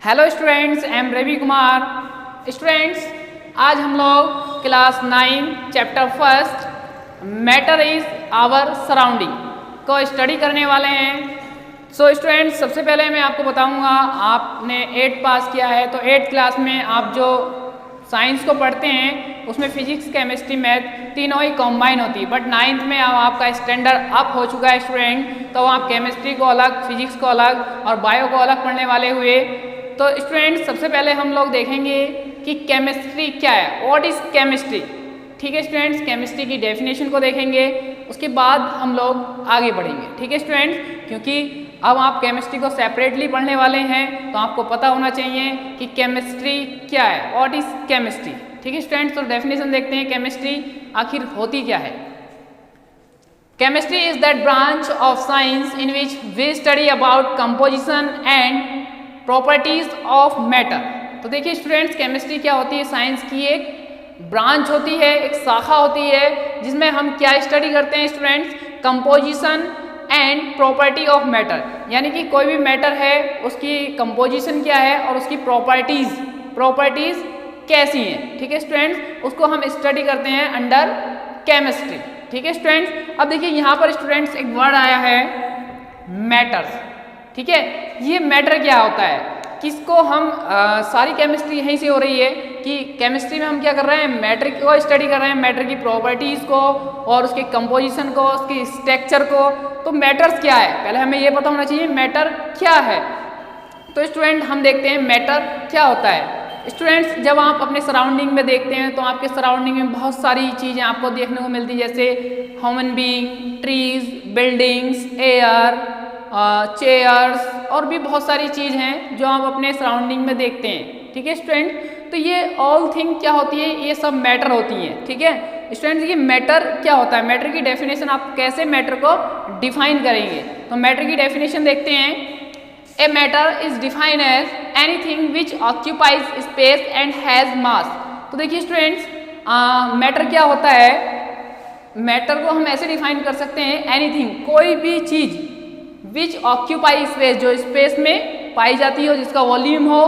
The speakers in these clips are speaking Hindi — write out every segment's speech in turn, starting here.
Hello students, I am Ravi Kumar. Students, आज हम लोग class 9 chapter first matter is our surrounding को स्टडी करने वाले हैं। सो स्टूडेंट्स, सबसे पहले मैं आपको बताऊंगा, आपने 8th पास किया है तो 8th क्लास में आप जो साइंस को पढ़ते हैं उसमें फिजिक्स, केमिस्ट्री, मैथ तीनों ही कॉम्बाइन होती है। बट 9th में अब आपका स्टैंडर्ड अप हो चुका है स्टूडेंट, तो आप केमिस्ट्री को अलग, फिजिक्स को अलग और बायो को अलग पढ़ने वाले हुए। तो स्टूडेंट, सबसे पहले हम लोग देखेंगे कि केमिस्ट्री क्या है, व्हाट इज केमिस्ट्री। ठीक है स्टूडेंट्स, केमिस्ट्री की डेफिनेशन को देखेंगे, उसके बाद हम लोग आगे बढ़ेंगे। ठीक है स्टूडेंट्स, क्योंकि अब आप केमिस्ट्री को सेपरेटली पढ़ने वाले हैं तो आपको पता होना चाहिए कि केमिस्ट्री क्या है, व्हाट इज केमिस्ट्री। ठीक है स्टूडेंट्स, तो डेफिनेशन देखते हैं केमिस्ट्री आखिर होती क्या है। Chemistry is that branch of science in which we study about composition and properties of matter. तो देखिए स्टूडेंट्स, केमिस्ट्री क्या होती है, साइंस की एक ब्रांच होती है, एक शाखा होती है जिसमें हम क्या स्टडी करते हैं students, composition and property of matter. यानी कि कोई भी मैटर है उसकी कंपोजिशन क्या है और उसकी प्रॉपर्टीज कैसी हैं। ठीक है स्टूडेंट्स, उसको हम स्टडी करते हैं अंडर केमिस्ट्री। ठीक है स्टूडेंट्स, अब देखिए यहाँ पर स्टूडेंट्स एक वर्ड आया है मैटर्स। ठीक है, ये मैटर क्या होता है, किसको हम सारी केमिस्ट्री यहीं से हो रही है कि केमिस्ट्री में हम क्या कर रहे हैं, मैटर को स्टडी कर रहे हैं, मैटर की प्रॉपर्टीज़ को और उसके कंपोजिशन को, उसके स्ट्रक्चर को। तो मैटर्स क्या है, पहले हमें ये पता होना चाहिए मैटर क्या है। तो स्टूडेंट, हम देखते हैं मैटर क्या होता है। स्टूडेंट्स, जब आप अपने सराउंडिंग में देखते हैं तो आपके सराउंडिंग में बहुत सारी चीज़ें आपको देखने को मिलती है, जैसे human being, trees, buildings, air, chairs और भी बहुत सारी चीज़ हैं जो आप अपने सराउंडिंग में देखते हैं। ठीक है स्टूडेंट, तो ये ऑल थिंग क्या होती है, ये सब मैटर होती हैं। ठीक है स्टूडेंट, ये मैटर क्या होता है, मैटर की डेफिनेशन आप कैसे मैटर को डिफाइन करेंगे। तो मैटर की डेफिनेशन देखते हैं। A matter is defined as anything which occupies space and has mass. तो देखिए स्टूडेंट्स, मैटर क्या होता है, मैटर को हम ऐसे डिफाइन कर सकते हैं, एनीथिंग कोई भी चीज़ विच ऑक्यूपाई स्पेस, जो स्पेस में पाई जाती हो, जिसका वॉल्यूम हो,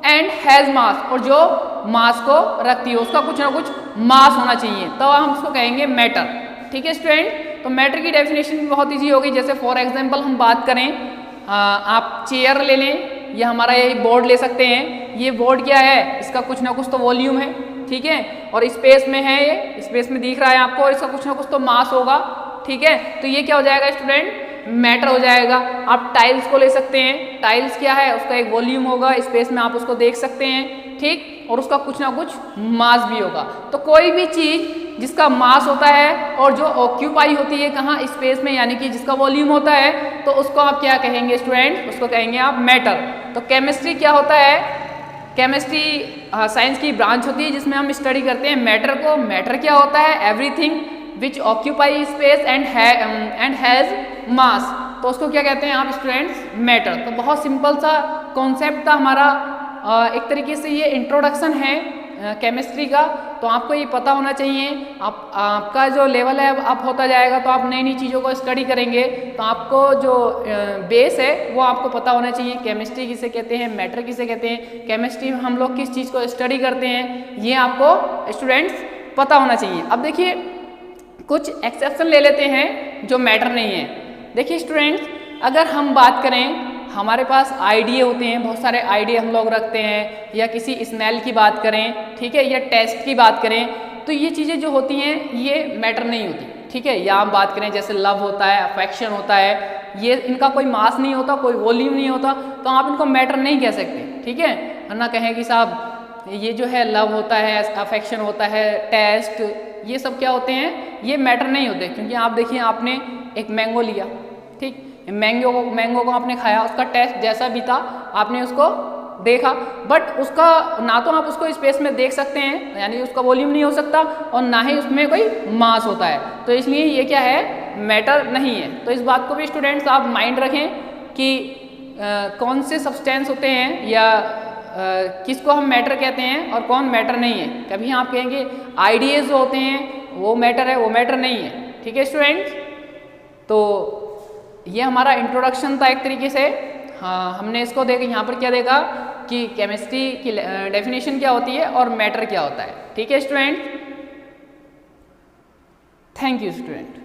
एंड हैज मास, और जो मास को रखती हो, उसका कुछ ना कुछ मास होना चाहिए, तो हम उसको कहेंगे मैटर। ठीक है स्टूडेंट, तो मैटर की डेफिनेशन भी बहुत ईजी होगी। जैसे फॉर एग्जांपल हम बात करें, आप चेयर ले लें या हमारा ये बोर्ड ले सकते हैं। ये बोर्ड क्या है, इसका कुछ ना कुछ तो वॉल्यूम है, ठीक है, और स्पेस में है, ये स्पेस में दिख रहा है आपको, और इसका कुछ ना कुछ तो मास होगा। ठीक है, तो ये क्या हो जाएगा स्टूडेंट, मैटर हो जाएगा। आप टाइल्स को ले सकते हैं, टाइल्स क्या है, उसका एक वॉल्यूम होगा, स्पेस में आप उसको देख सकते हैं, ठीक, और उसका कुछ ना कुछ मास भी होगा। तो कोई भी चीज़ जिसका मास होता है और जो ऑक्यूपाई होती है कहाँ, स्पेस में, यानी कि जिसका वॉल्यूम होता है, तो उसको आप क्या कहेंगे स्टूडेंट, उसको कहेंगे आप मैटर। तो केमिस्ट्री क्या होता है, केमिस्ट्री साइंस की ब्रांच होती है जिसमें हम स्टडी करते हैं मैटर को। मैटर क्या होता है, everything which occupy space and has mass, तो उसको क्या कहते हैं आप स्टूडेंट्स, मैटर। तो बहुत सिंपल सा कॉन्सेप्ट था हमारा, एक तरीके से ये इंट्रोडक्शन है केमिस्ट्री का। तो आपको ये पता होना चाहिए, आपका जो लेवल है अप होता जाएगा तो आप नई नई चीज़ों को स्टडी करेंगे, तो आपको जो बेस है वो आपको पता होना चाहिए, केमिस्ट्री किसे कहते हैं, मैटर किसे कहते हैं, केमिस्ट्री में हम लोग किस चीज़ को स्टडी करते हैं, ये आपको स्टूडेंट्स पता होना चाहिए। अब देखिए कुछ एक्सेप्शन ले लेते हैं जो मैटर नहीं है। देखिए स्टूडेंट्स, अगर हम बात करें, हमारे पास आइडिया होते हैं, बहुत सारे आइडिया हम लोग रखते हैं, या किसी स्मेल की बात करें, ठीक है, या टेस्ट की बात करें, तो ये चीज़ें जो होती हैं ये मैटर नहीं होती। ठीक है, या हम बात करें जैसे लव होता है, अफेक्शन होता है, ये इनका कोई मास नहीं होता, कोई वॉल्यूम नहीं होता, तो आप इनको मैटर नहीं कह सकते। ठीक है, वरना कहें कि साहब ये जो है लव होता है, अफेक्शन होता है, टेस्ट, ये सब क्या होते हैं, ये मैटर नहीं होते। क्योंकि आप देखिए, आपने एक मैंगो लिया, ठीक, मैंगो को आपने खाया, उसका टेस्ट जैसा भी था आपने उसको देखा, बट उसका ना तो आप उसको स्पेस में देख सकते हैं, यानी उसका वॉल्यूम नहीं हो सकता, और ना ही उसमें कोई मास होता है, तो इसलिए ये क्या है, मैटर नहीं है। तो इस बात को भी स्टूडेंट्स आप माइंड रखें कि कौन से सब्सटेंस होते हैं या किसको हम मैटर कहते हैं और कौन मैटर नहीं है। कभी आप कहेंगे आइडियाज जो होते हैं वो मैटर है, वो मैटर नहीं है। ठीक है स्टूडेंट्स, तो ये हमारा इंट्रोडक्शन था एक तरीके से। हाँ, हमने इसको देखा, यहाँ पर क्या देखा कि केमिस्ट्री की डेफिनेशन क्या होती है और मैटर क्या होता है। ठीक है स्टूडेंट, थैंक यू स्टूडेंट।